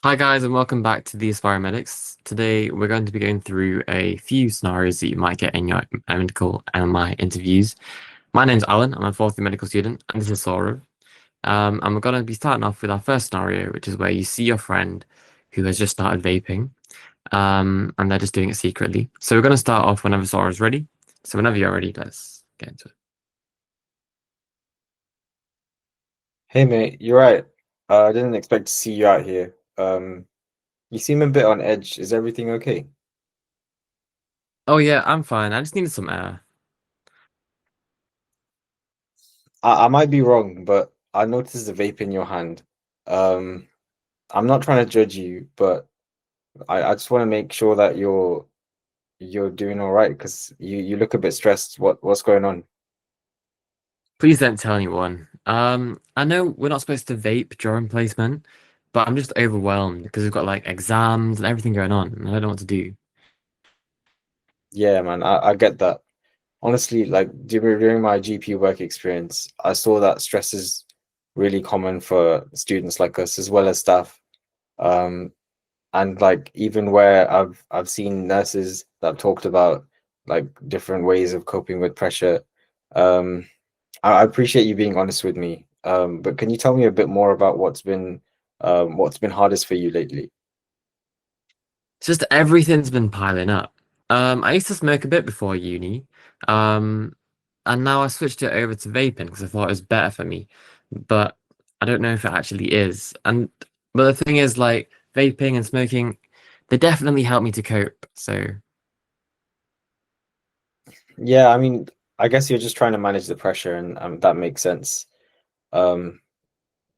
Hi guys, and welcome back to the Aspire Medics. Today we're going to be going through a few scenarios that you might get in your medical MMI interviews. My name's Alan, I'm a fourth year medical student, and this is Saurav. And we're going to be starting off with our first scenario, which is where you see your friend who has just started vaping, and they're just doing it secretly. So we're going to start off whenever Saurav's ready. So whenever you're ready, let's get into it. Hey mate, you're right. I didn't expect to see you out here. You seem a bit on edge. Is everything okay? Oh yeah, I'm fine. I just needed some air. I might be wrong, but I noticed the vape in your hand. Um, I'm not trying to judge you, but I just want to make sure that you're doing all right because you look a bit stressed. What's going on? Please don't tell anyone. I know we're not supposed to vape during placement, but I'm just overwhelmed because we've got like exams and everything going on, and I don't know what to do. Yeah, man, I get that. Honestly, like during my GP work experience, I saw that stress is really common for students like us as well as staff. Um, and like even where I've seen nurses that have talked about like different ways of coping with pressure. um I appreciate you being honest with me, but can you tell me a bit more about what's been hardest for you lately? It's just everything's been piling up. I used to smoke a bit before uni, um, and now I switched it over to vaping because I thought it was better for me, but I don't know if it actually is. And but the thing is, like vaping and smoking, they definitely help me to cope. So. Yeah, I mean, I guess you're just trying to manage the pressure, and that makes sense. um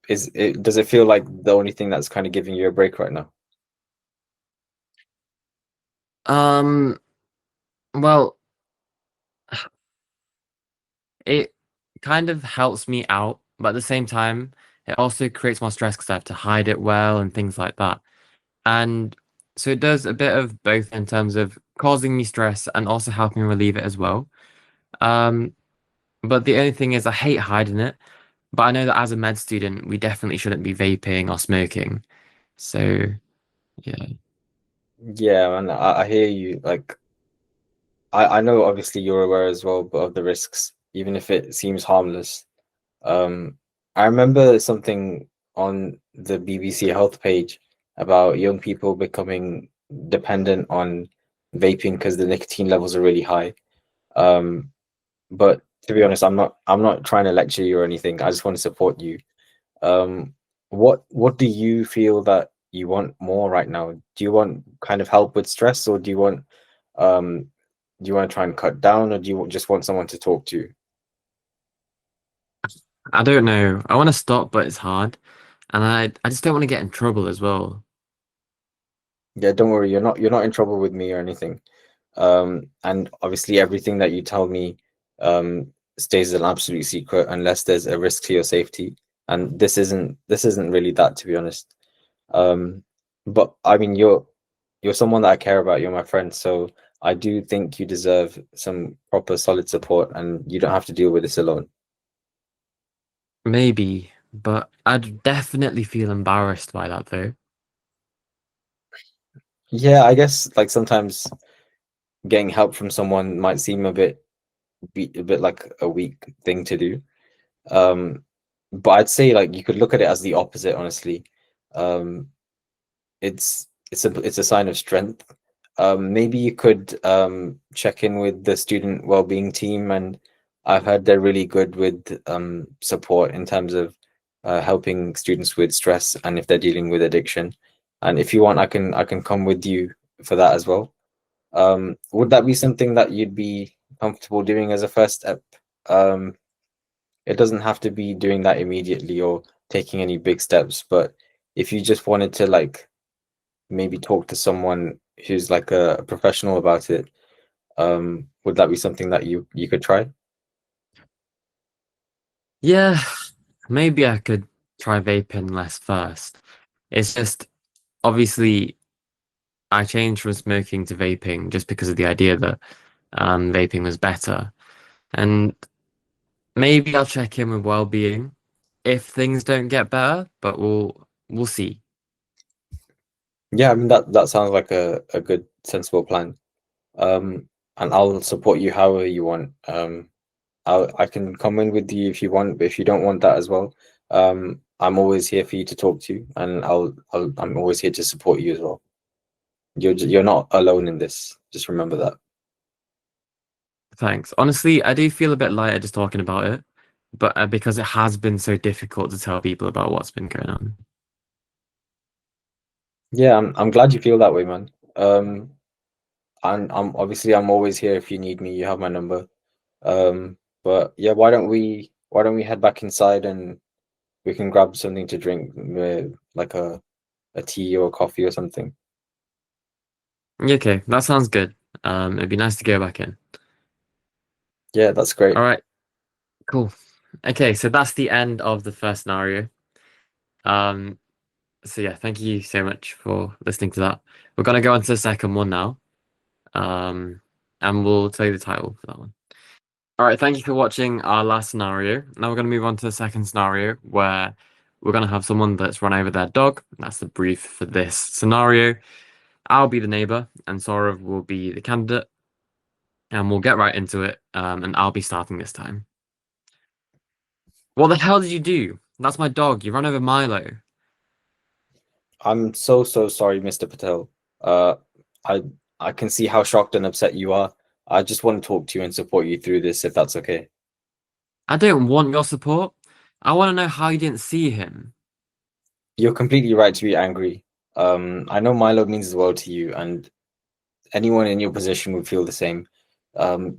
does it feel like the only thing that's kind of giving you a break right now? um, well. It kind of helps me out, but at the same time, it also creates more stress because I have to hide it well and things like that. And so it does a bit of both in terms of causing me stress and also helping relieve it as well. Um, but the only thing is I hate hiding it, but I know that as a med student, we definitely shouldn't be vaping or smoking. So yeah. Yeah, man, I hear you. Like I know obviously you're aware as well but of the risks, even if it seems harmless. I remember something on the BBC Health page about young people becoming dependent on vaping because the nicotine levels are really high. Um, but to be honest, I'm not trying to lecture you or anything. I just want to support you. Um, what do you feel that you want more right now? Do you want kind of help with stress, or um do you want to try and cut down, or do you just want someone to talk to? I don't know. I want to stop, but it's hard. And I just don't want to get in trouble as well. Yeah, don't worry, you're not in trouble with me or anything. And obviously everything that you tell me stays an absolute secret unless there's a risk to your safety. And this isn't really that, to be honest. Um, but I mean, you're someone that I care about. You're my friend, so I do think you deserve some proper solid support, and you don't have to deal with this alone. Maybe, but I'd definitely feel embarrassed by that though. Yeah, I guess like sometimes getting help from someone might seem a bit like a weak thing to do. Um, but I'd say like you could look at it as the opposite, honestly. Um, it's a sign of strength. Maybe you could check in with the student well-being team, and I've heard they're really good with support in terms of helping students with stress and if they're dealing with addiction. And if you want, I can come with you for that as well. Would that be something that you'd be comfortable doing as a first step? Um, it doesn't have to be doing that immediately or taking any big steps, but if you just wanted to like maybe talk to someone who's like a professional about it, would that be something that you could try? Yeah, maybe I could try vaping less first. It's just obviously I changed from smoking to vaping just because of the idea that vaping was better. And maybe I'll check in with well-being if things don't get better, but we'll see. Yeah, I mean that sounds like a good sensible plan. And I'll support you however you want. I can come in with you if you want, but if you don't want that as well, I'm always here for you to talk to, and I'm always here to support you as well. You're not alone in this. Just remember that. Thanks. Honestly, I do feel a bit lighter just talking about it, but because it has been so difficult to tell people about what's been going on. Yeah, I'm glad you feel that way, man. And I'm always here if you need me. You have my number. But yeah, why don't we head back inside and we can grab something to drink, like a tea or a coffee or something. Yeah, okay, that sounds good. It'd be nice to go back in. Yeah, that's All great. right, cool. Okay, so that's the end of the first scenario. Um, so yeah, thank you so much for listening to that. We're gonna go on to the second one now. Um, and we'll tell you the title for that one. All right, thank you for watching our last scenario. Now we're gonna move on to the second scenario where we're gonna have someone that's run over their dog. That's the brief for this scenario. I'll be the neighbor, and Saurav will be the candidate, and we'll get right into it. And I'll be starting this time. What the hell did you do? That's my dog. You run over Milo. I'm so sorry, Mr. Patel. Uh, I I can see how shocked and upset you are. I just want to talk to you and support you through this, if that's okay. I don't want your support. I want to know how you didn't see him. You're completely right to be angry. I know Milo means the world to you, and anyone in your position would feel the same.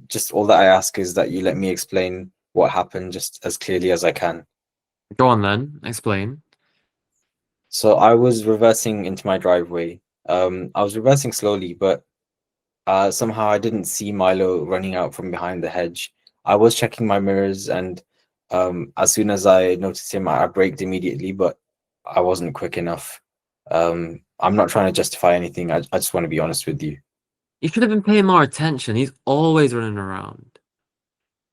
Just all that I ask is that you let me explain what happened just as clearly as I can. Go on then, explain. So I was reversing into my driveway. I was reversing slowly, but somehow I didn't see Milo running out from behind the hedge. I was checking my mirrors, and as soon as I noticed him, I braked immediately, but I wasn't quick enough. I'm not trying to justify anything. I just want to be honest with you. You should have been paying more attention. He's always running around.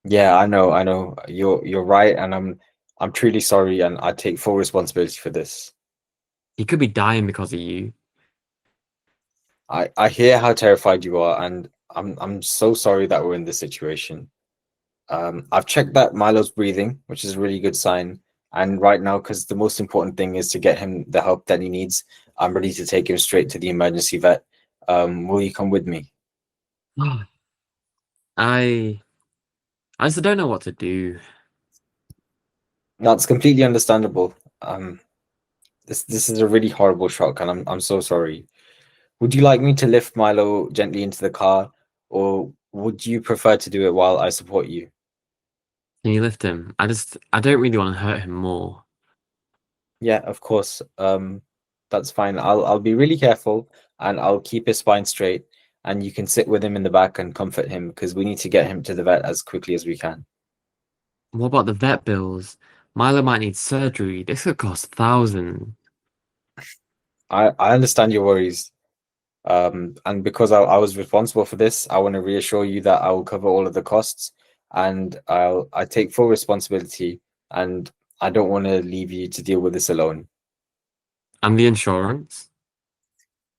Yeah, I know. You're right, and I'm truly sorry, and I take full responsibility for this. He could be dying because of you. I hear how terrified you are, and I'm so sorry that we're in this situation. I've checked that Milo's breathing, which is a really good sign. And right now, because the most important thing is to get him the help that he needs, I'm ready to take him straight to the emergency vet. Will you come with me? I I just don't know what to do. That's completely understandable. This is a really horrible shock, and I'm so sorry. Would you like me to lift Milo gently into the car, or would you prefer to do it while I support you? Can you lift him? I don't really want to hurt him more. Yeah, of course. That's fine. I'll be really careful and I'll keep his spine straight, and you can sit with him in the back and comfort him because we need to get him to the vet as quickly as we can. What about the vet bills? Milo might need surgery. This could cost thousands. I understand your worries. And because I was responsible for this, I want to reassure you that I will cover all of the costs, and I take full responsibility, and I don't want to leave you to deal with this alone. And the insurance?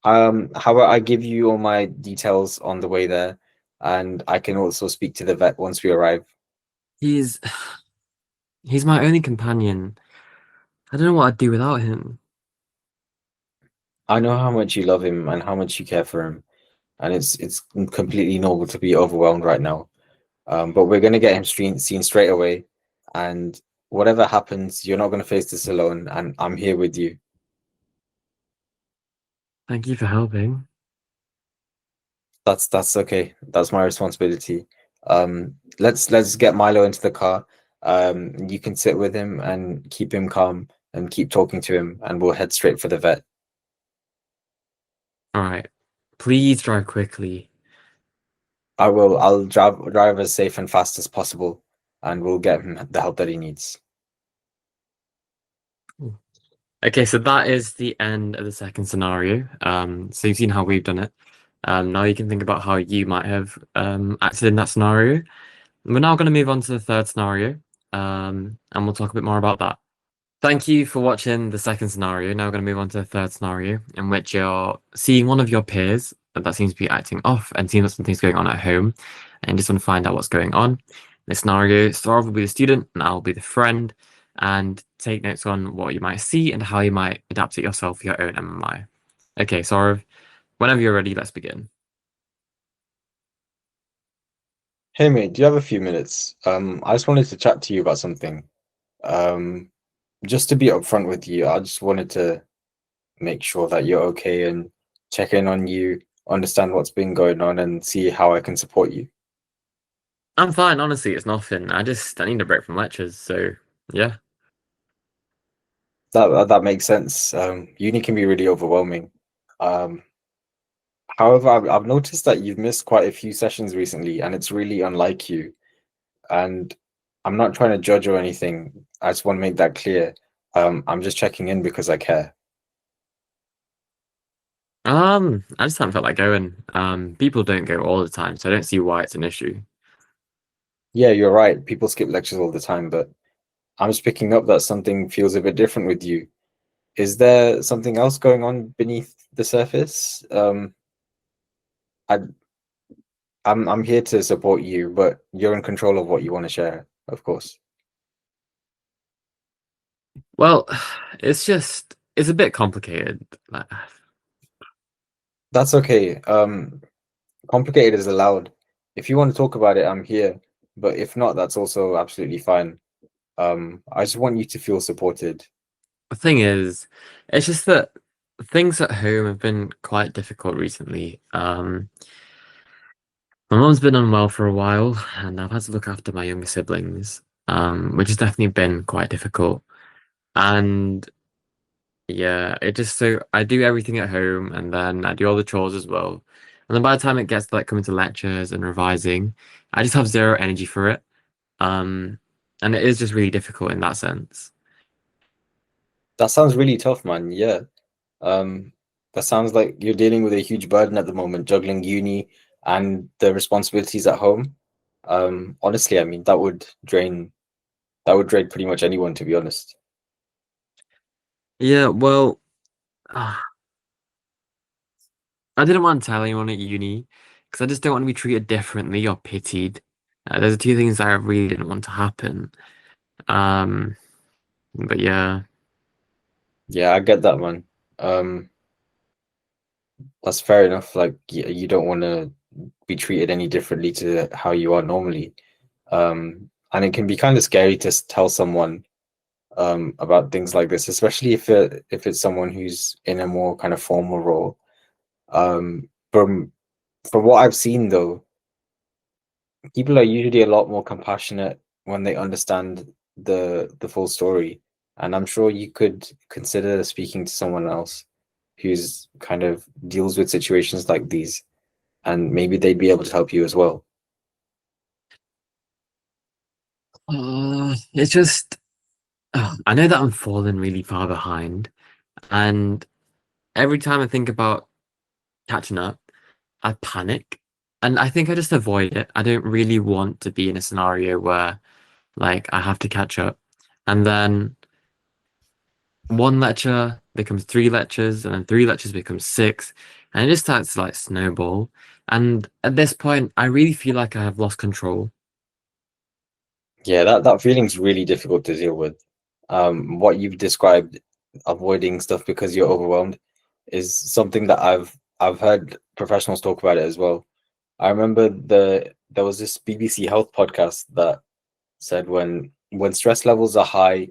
How about I give you all my details on the way there, and I can also speak to the vet once we arrive. He's he's my only companion. I don't know what I'd do without him. I know how much you love him and how much you care for him, and it's completely normal to be overwhelmed right now. But we're gonna get him seen straight away, and whatever happens, you're not gonna face this alone, and I'm here with you. Thank you for helping. That's okay. That's my responsibility. Let's get Milo into the car. You can sit with him and keep him calm and keep talking to him, and we'll head straight for the vet. All right. Please drive quickly. I will. I'll drive as safe and fast as possible, and we'll get him the help that he needs. Okay, so that is the end of the second scenario. So you've seen how we've done it. Now you can think about how you might have acted in that scenario. We're now going to move on to the third scenario, and we'll talk a bit more about that. Thank you for watching the second scenario. Now we're going to move on to the third scenario, in which you're seeing one of your peers that seems to be acting off and seeing that something's going on at home, and just want to find out what's going on. This scenario, Saurav will be the student, and I'll be the friend, and take notes on what you might see and how you might adapt it yourself for your own MMI. Okay, Saurav, whenever you're ready, let's begin. Hey mate, do you have a few minutes? I just wanted to chat to you about something. Um, just to be upfront with you, I just wanted to make sure that you're okay and check in on you, understand what's been going on, and see how I can support you. I'm fine, honestly, it's nothing. I need a break from lectures, so yeah. That makes sense. Uni can be really overwhelming. Um, However, I've noticed that you've missed quite a few sessions recently, and it's really unlike you. And I'm not trying to judge or anything. I just want to make that clear. I'm just checking in because I care. I just haven't felt like going. People don't go all the time, so I don't see why it's an issue. Yeah, you're right. People skip lectures all the time, but I'm just picking up that something feels a bit different with you. Is there something else going on beneath the surface? I, I'm here to support you, but you're in control of what you want to share, of course. Well, it's a bit complicated. Like, That's okay. Complicated is allowed. If you want to talk about it, I'm here. But if not, that's also absolutely fine. I just want you to feel supported. the thing is, it's just that things at home have been quite difficult recently. My mum's been unwell for a while, and I've had to look after my younger siblings, which has definitely been quite difficult. And yeah, it just so I do everything at home and then I do all the chores as well. And then by the time it gets to like coming to lectures and revising, I just have zero energy for it. Um, and it is just really difficult in that sense. That sounds really tough, man. Yeah. Um, that sounds like you're dealing with a huge burden at the moment, juggling uni and the responsibilities at home. Honestly, I mean, that would drain pretty much anyone, to be honest. Yeah, well, I didn't want to tell anyone at uni because I just don't want to be treated differently or pitied. There's two things that I really didn't want to happen. Um, but yeah. Yeah, I get that, man. Um, that's fair enough. Like, you don't want to be treated any differently to how you are normally. And it can be kind of scary to tell someone about things like this, especially if it's someone who's in a more kind of formal role. From what I've seen, though, people are usually a lot more compassionate when they understand the full story. And I'm sure you could consider speaking to someone else who's kind of deals with situations like these, and maybe they'd be able to help you as well. It's just, I know that I'm falling really far behind. And every time I think about catching up, I panic. And I think I just avoid it. I don't really want to be in a scenario where like I have to catch up. And then one lecture becomes three lectures, and then three lectures becomes six. And it just starts to like snowball. And at this point, I really feel like I have lost control. Yeah, that feeling's really difficult to deal with. What you've described, avoiding stuff because you're overwhelmed, is something that I've heard professionals talk about it as well. I remember there was this BBC Health podcast that said when stress levels are high,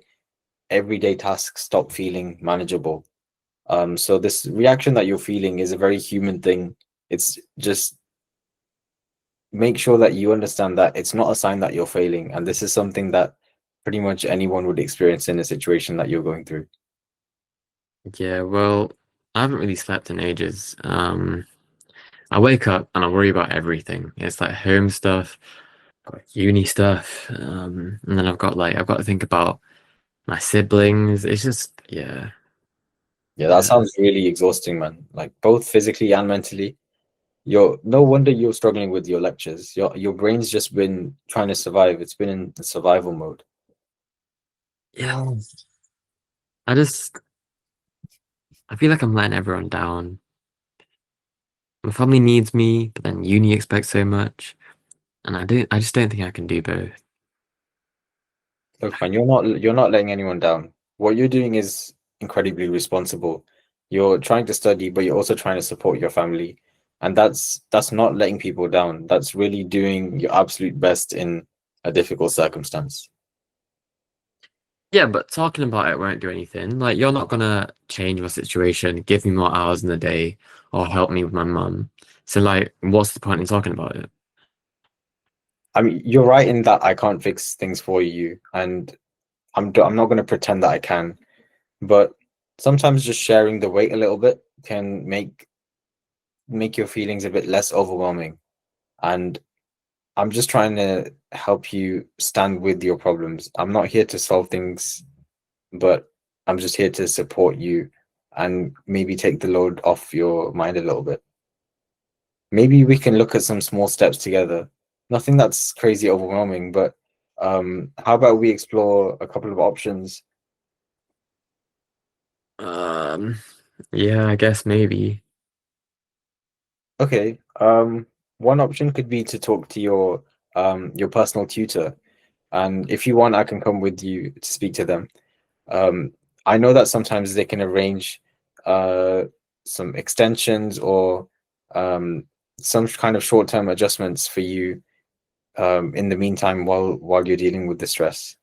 everyday tasks stop feeling manageable. So this reaction that you're feeling is a very human thing. It's just make sure that you understand that it's not a sign that you're failing, and this is something that pretty much anyone would experience in a situation that you're going through. Yeah, well, I haven't really slept in ages. I wake up and I worry about everything. It's like home stuff, like uni stuff, and then I've got to think about my siblings. It's just Yeah, that yeah, sounds really exhausting, man. Like both physically and mentally. You're no wonder you're struggling with your lectures. Your brain's just been trying to survive. It's been in survival mode. yeah. I just I feel like I'm letting everyone down. My family needs me, but then uni expects so much, and I just don't think I can do both. Look, man, you're not letting anyone down. What you're doing is incredibly responsible. You're trying to study, but you're also trying to support your family. And that's not letting people down. That's really doing your absolute best in a difficult circumstance. Yeah, but talking about it won't do anything. Like, you're not gonna change my situation, give me more hours in the day, or help me with my mum. So, like, what's the point in talking about it? I mean, you're right in that I can't fix things for you, and I'm not going to pretend that I can. But sometimes just sharing the weight a little bit can make your feelings a bit less overwhelming. And I'm just trying to help you stand with your problems. I'm not here to solve things, but I'm just here to support you and maybe take the load off your mind a little bit. Maybe we can look at some small steps together. Nothing that's crazy overwhelming, but how about we explore a couple of options? Um, yeah, I guess maybe. Okay. One option could be to talk to your personal tutor, and if you want, I can come with you to speak to them. Um, I know that sometimes they can arrange uh some extensions or um some kind of short-term adjustments for you in the meantime while you're dealing with the stress.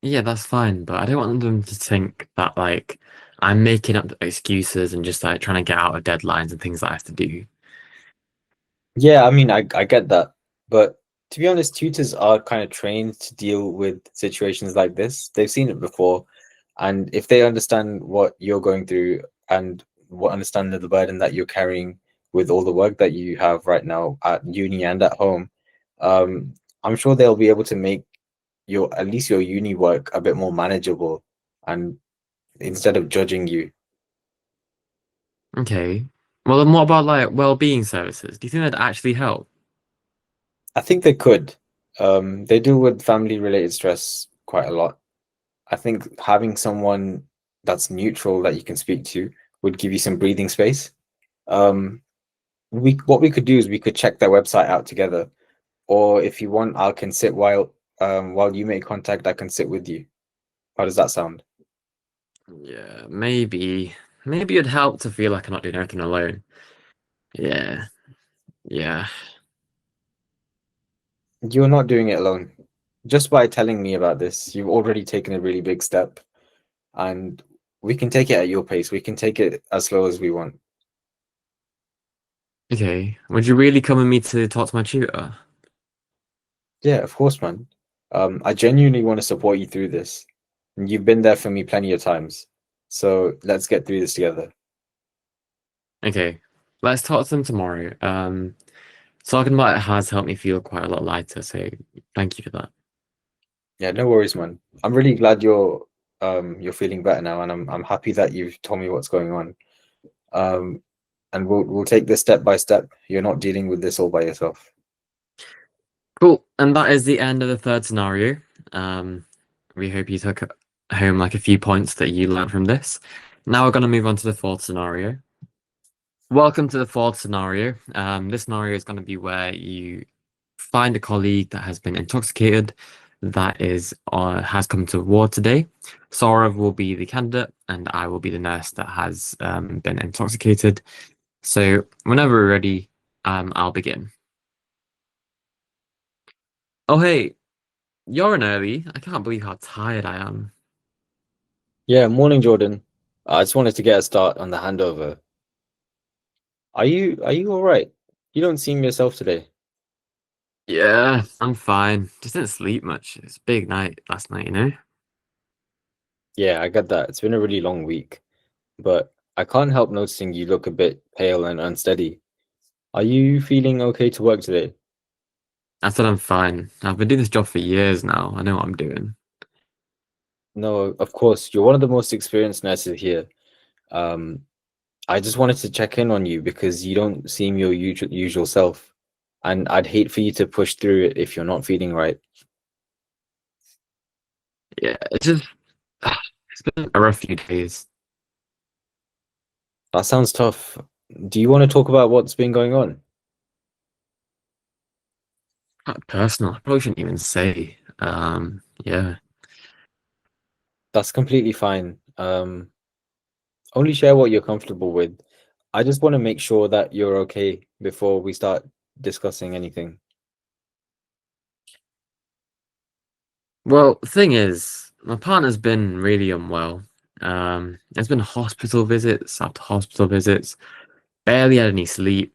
Yeah, that's fine, but I don't want them to think that like I'm making up excuses and just like trying to get out of deadlines and things that I have to do. Yeah, I mean, I get that, but to be honest, tutors are kind of trained to deal with situations like this. They've seen it before, and if they understand what you're going through and what understand the burden that you're carrying with all the work that you have right now at uni and at home, um, I'm sure they'll be able to make your at least your uni work a bit more manageable, and instead of judging you. Okay. Well, then what about like well-being services? Do you think that'd actually help? I think they could. They deal with family related stress quite a lot. I think having someone that's neutral that you can speak to would give you some breathing space. Um, we what we could do is we could check their website out together, or if you want, I can sit while you make contact. I can sit with you. How does that sound? Yeah, maybe. Maybe it'd help to feel like I'm not doing everything alone. Yeah, yeah. You're not doing it alone. Just by telling me about this, you've already taken a really big step, and we can take it at your pace. We can take it as slow as we want. Okay. Would you really come with me to talk to my tutor? Yeah, of course, man. I genuinely want to support you through this. And you've been there for me plenty of times. So let's get through this together. Okay. Let's talk to them tomorrow. Talking about it has helped me feel quite a lot lighter, so thank you for that. Yeah, no worries, man. I'm really glad you're feeling better now, and I'm happy that you've told me what's going on. Um, and we'll take this step by step. You're not dealing with this all by yourself. Cool. And that is the end of the third scenario. Um, we hope you took home like a few points that you learned from this. Now we're going to move on to the fourth scenario. Welcome to the fourth scenario. This scenario is going to be where you find a colleague that has been intoxicated, that is has come to ward today. Saurav will be the candidate, and I will be the nurse that has been intoxicated. So whenever we're ready, I'll begin. Oh hey, you're an early. I can't believe how tired I am. Yeah, morning, Jordan. I just wanted to get a start on the handover. Are you all right? You don't seem yourself today. Yeah, I'm fine. Just didn't sleep much. It's a big night last night, you know? Yeah, I get that. It's been a really long week, but I can't help noticing you look a bit pale and unsteady. Are you feeling okay to work today? I said I'm fine. I've been doing this job for years now. I know what I'm doing. No, of course, you're one of the most experienced nurses here. Um, I just wanted to check in on you because you don't seem your usual self, and I'd hate for you to push through it if you're not feeling right. Yeah, it's just It's been a rough few days. That sounds tough. Do you want to talk about what's been going on? Quite personal. I probably shouldn't even say. Yeah. That's completely fine. Only share what you're comfortable with. I just want to make sure that you're okay before we start discussing anything. Well, the thing is, my partner's been really unwell. There's been hospital visits after hospital visits, barely had any sleep.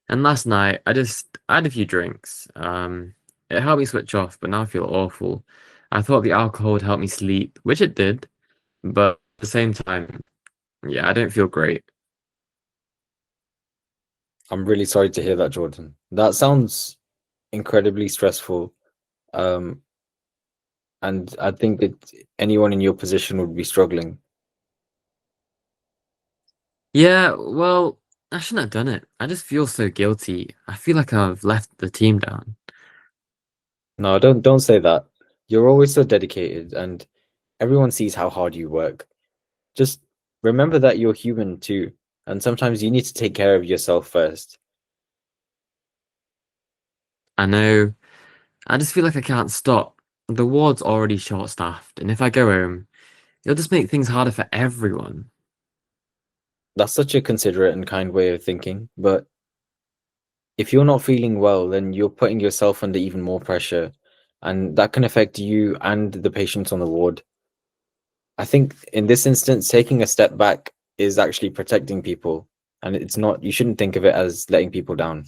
And last night, I had a few drinks. It helped me switch off, but now I feel awful. I thought the alcohol would help me sleep, which it did, but at the same time, yeah, I don't feel great. I'm really sorry to hear that, Jordan. That sounds incredibly stressful. Um, and I think that anyone in your position would be struggling. Yeah, well, I shouldn't have done it. I just feel so guilty. I feel like I've left the team down. No, don't say that. You're always so dedicated, and everyone sees how hard you work. Just remember that you're human too, and sometimes you need to take care of yourself first. I know, I just feel like I can't stop. The ward's already short-staffed, and if I go home, it'll just make things harder for everyone. That's such a considerate and kind way of thinking, but if you're not feeling well, then you're putting yourself under even more pressure, and that can affect you and the patients on the ward. I think in this instance, taking a step back is actually protecting people, and it's not, you shouldn't think of it as letting people down.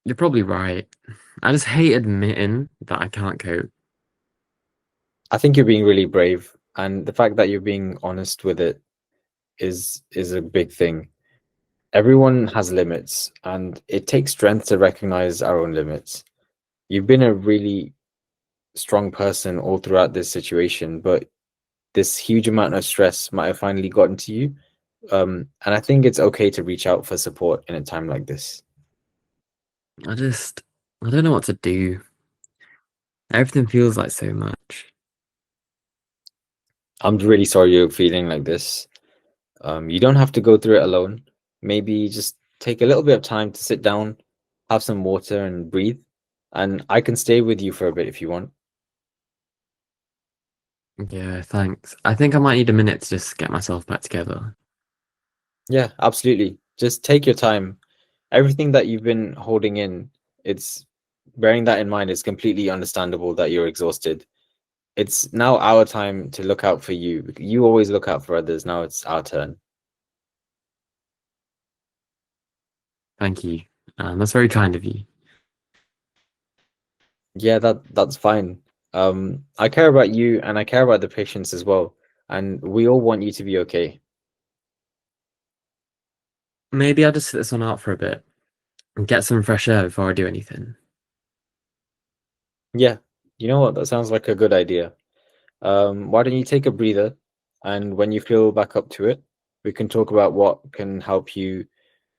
You're probably right. I just hate admitting that I can't cope. I think you're being really brave, and the fact that you're being honest with it is a big thing. Everyone has limits, and it takes strength to recognize our own limits. You've been a really strong person all throughout this situation, but this huge amount of stress might have finally gotten to you. And I think it's okay to reach out for support in a time like this. I just, I don't know what to do. Everything feels like so much. I'm really sorry you're feeling like this. You don't have to go through it alone. Maybe just take a little bit of time to sit down, have some water, and breathe. And I can stay with you for a bit if you want. Yeah, thanks. I think I might need a minute to just get myself back together. Yeah, absolutely. Just take your time. Everything that you've been holding in, it's bearing that in mind, it's completely understandable that you're exhausted. It's now our time to look out for you. You always look out for others. Now it's our turn. Thank you. That's very kind of you. Yeah, that's fine. I care about you and I care about the patients as well. And we all want you to be okay. Maybe I'll just sit this one out for a bit and get some fresh air before I do anything. Yeah, you know what? That sounds like a good idea. Why don't you take a breather, and when you feel back up to it, we can talk about what can help you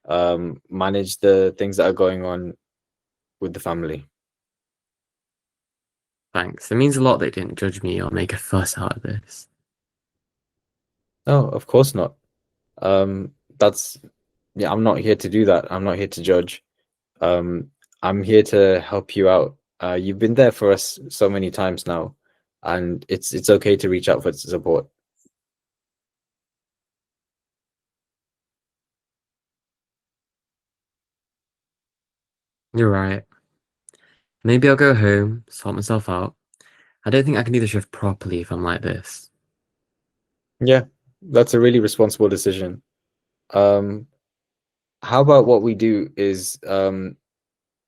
manage the things that are going on with the family. Thanks. It means a lot they didn't judge me or make a fuss out of this. No, of course not. That's yeah, I'm not here to do that. I'm not here to judge. Um, I'm here to help you out. You've been there for us so many times now, and it's okay to reach out for support. You're right. Maybe I'll go home, sort myself out. I don't think I can do the shift properly if I'm like this. Yeah, that's a really responsible decision. Um, how about what we do is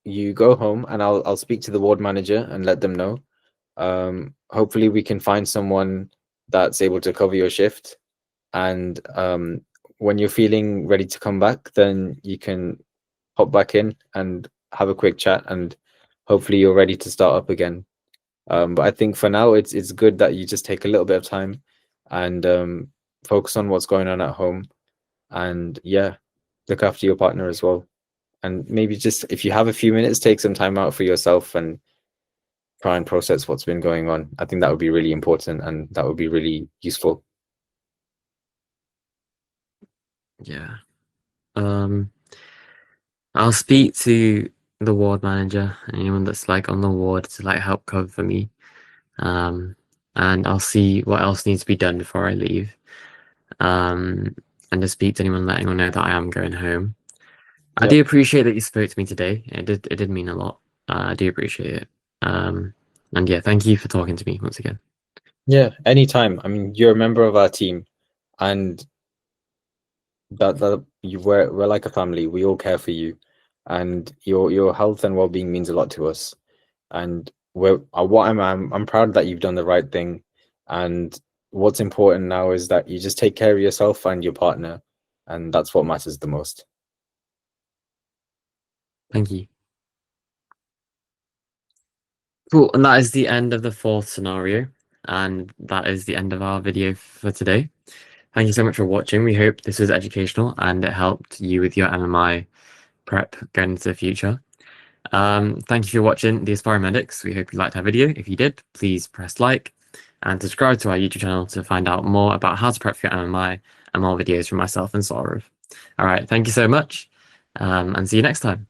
you go home and I'll speak to the ward manager and let them know. Hopefully we can find someone that's able to cover your shift. And when you're feeling ready to come back, then you can hop back in and have a quick chat, and hopefully you're ready to start up again. But I think for now it's good that you just take a little bit of time and focus on what's going on at home, and yeah, look after your partner as well. And maybe just if you have a few minutes, take some time out for yourself and try and process what's been going on. I think that would be really important and that would be really useful. Yeah. I'll speak to the ward manager, anyone that's like on the ward to like help cover for me. And I'll see what else needs to be done before I leave. And just speak to anyone, letting them know that I am going home. I Yeah. do appreciate that you spoke to me today. It did mean a lot. I do appreciate it. And yeah, thank you for talking to me once again. Yeah, anytime. I mean, you're a member of our team, and that we're like a family. We all care for you, and your health and well-being means a lot to us. And I'm proud that you've done the right thing. And what's important now is that you just take care of yourself and your partner, and that's what matters the most. Thank you. Cool, and that is the end of the fourth scenario, and that is the end of our video for today. Thank you so much for watching. We hope this was educational and it helped you with your MMI prep going into the future. Thank you for watching the Aspiring Medics. We hope you liked our video. If you did, please press like and subscribe to our YouTube channel to find out more about how to prep for your MMI and more videos from myself and Saurav. All right, thank you so much, and see you next time.